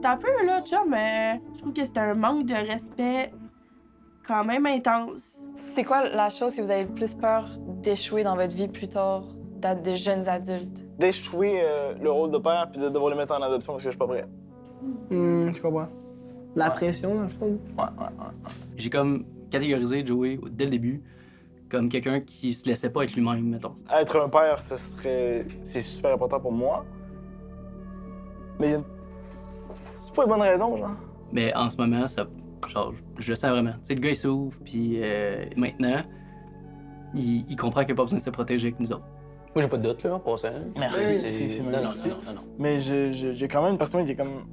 T'as un peu, là, tu vois, mais je trouve que c'était un manque de respect quand même intense. C'est quoi la chose que vous avez le plus peur d'échouer dans votre vie plus tard, d'être de jeunes adultes? D'échouer le rôle de père puis de devoir le mettre en adoption parce que je suis pas prêt. Je comprends. La pression, dans le fond. Ouais. J'ai comme catégorisé Joey dès le début comme quelqu'un qui se laissait pas être lui-même, mettons. Être un père, c'est super important pour moi. Mais c'est pas une bonne raison, genre. Mais en ce moment, genre, je le sens vraiment. Tu sais, le gars, il s'ouvre, puis maintenant, il comprend qu'il n'a pas besoin de se protéger avec nous autres. Moi, j'ai pas de doute, là, en passant. Merci, c'est Non. merci. Mais j'ai quand même une personne qui est comme...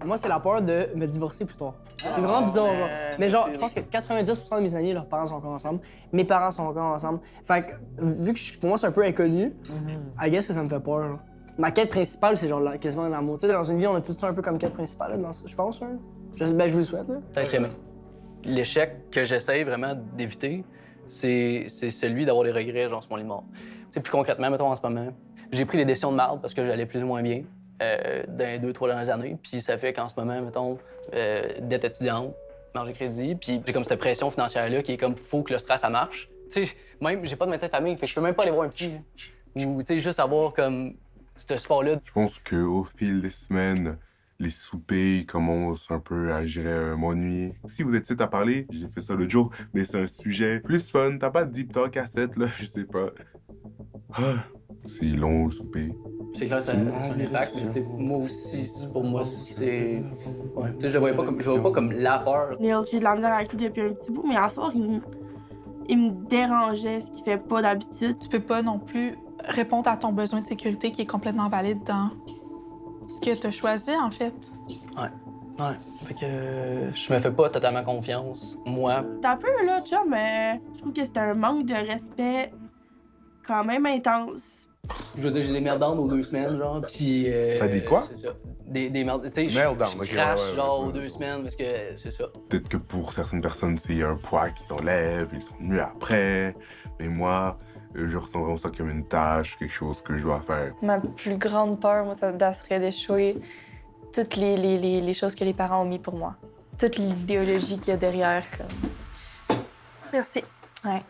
Moi, c'est la peur de me divorcer plus tard. C'est vraiment bizarre, genre. Mais genre, je pense que 90% de mes amis, leurs parents sont encore ensemble. Mes parents sont encore ensemble. Fait que, vu que pour moi, c'est un peu inconnu, I guess que ça me fait peur, genre. Ma quête principale, c'est genre quasiment l'amour. Tu sais, dans une vie, on a tout ça un peu comme quête principale, là, je pense, hein. Je vous le souhaite, là. Ok, mais l'échec que j'essaye vraiment d'éviter, c'est celui d'avoir des regrets, genre, sur mon lit de mort. Tu sais, plus concrètement, mettons, en ce moment, j'ai pris des décisions de marde parce que j'allais plus ou moins bien dans les 2-3 dernières années. Puis ça fait qu'en ce moment, mettons, dette étudiante, marge de crédit, puis j'ai comme cette pression financière-là qui est comme, faut que le stress, ça marche. Tu sais, même, j'ai pas de médecin de famille, fait que je peux même pas aller voir un psy. Ou, tu sais, juste avoir comme ce sport-là. Je pense qu'au fil des semaines, les soupers commencent un peu à, je dirais, m'ennuyer. Si vous êtes ici à parler, j'ai fait ça l'autre jour, mais c'est un sujet plus fun. T'as pas de deep talk à 7, là, je sais pas. C'est long, le souper. C'est clair, ça a un impact, mais tu sais, moi aussi, pour moi, c'est... Ouais, tu sais, je le voyais pas comme la peur. Neil, j'ai de la misère avec lui depuis un petit bout, mais à soir, il me dérangeait, ce qu'il fait pas d'habitude. Tu peux pas non plus répondre à ton besoin de sécurité qui est complètement valide dans ce que tu as choisi, en fait. Ouais. Fait que je me fais pas totalement confiance, moi. T'as un peu, là, tu vois, mais je trouve que c'était un manque de respect quand même intense. Je veux dire, j'ai des meltdowns aux 2 semaines, genre, pis... T'as des quoi? C'est ça. Des meltdowns, tu sais, Meltdown, je ok, crache, ouais, genre, ouais, aux 2 semaines, parce que c'est ça. Peut-être que pour certaines personnes, c'est un poids qu'ils enlèvent, ils sont mieux après. Mais moi, je ressens vraiment ça comme une tâche, quelque chose que je dois faire. Ma plus grande peur, moi, ça serait d'échouer toutes les choses que les parents ont mis pour moi. Toute l'idéologie qu'il y a derrière, comme... Merci. Ouais.